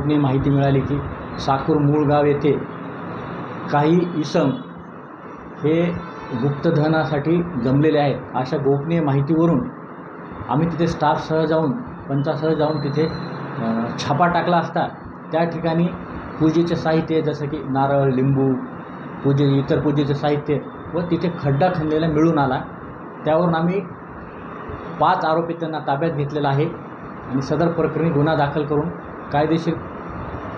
गोपनीय माहिती मिळाली की साकूर मूळगाव येथे काही इसम हे गुप्तधनासाठी जमलेले आहेत। अशा गोपनीय माहितीवरून आम्ही तिथे स्टाफसह जाऊन पंचासह जाऊन तिथे छापा टाकला असता त्या ठिकाणी पूजेचे साहित्य जसं की नारळ, लिंबू, इतर पूजेचे साहित्य व तिथे खड्डा खणलेला मिळून आला। त्यावरून आम्ही 5 आरोपी त्यांना ताब्यात घेतलेला आहे आणि सदर प्रकरणी गुन्हा दाखल करून कायदेशीर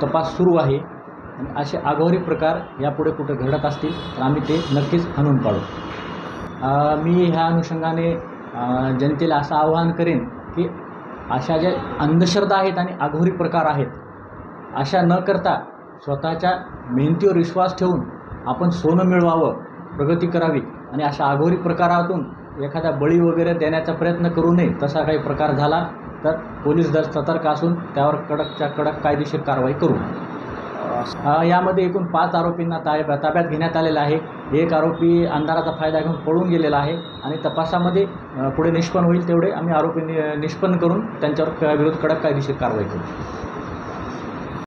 तपास सुरू आहे। आणि असे आगळी प्रकार यापुढे कुठे घडत असतील तर आम्ही ते नक्कीच हाणून पाडू। मी ह्या अनुषंगाने जनतेला असं आवाहन करेन की अशा ज्या अंधश्रद्धा आहेत आणि आघोरी प्रकार आहेत अशा न करता स्वतःच्या मेहनतीवर विश्वास ठेवून आपण सोनं मिळवावं, प्रगती करावी आणि अशा आघोरी प्रकारातून एखादा बळी वगैरे देण्याचा प्रयत्न करू नये। तसा काही प्रकार झाला तर पोलीस दल सतर्क असून त्यावर कडकच्या कडक कायदेशीर कारवाई करू। यामध्ये एकूण 5 आरोपींना ताब्यात घेण्यात आलेला आहे। एक आरोपी अंधाराचा फायदा घेऊन पळून गेलेला आहे आणि तपासामध्ये पुढे निष्पन्न होईल तेवढे आम्ही आरोपी निष्पन्न करून त्यांच्यावर विरोध कडक कायदेशीर कारवाई करू।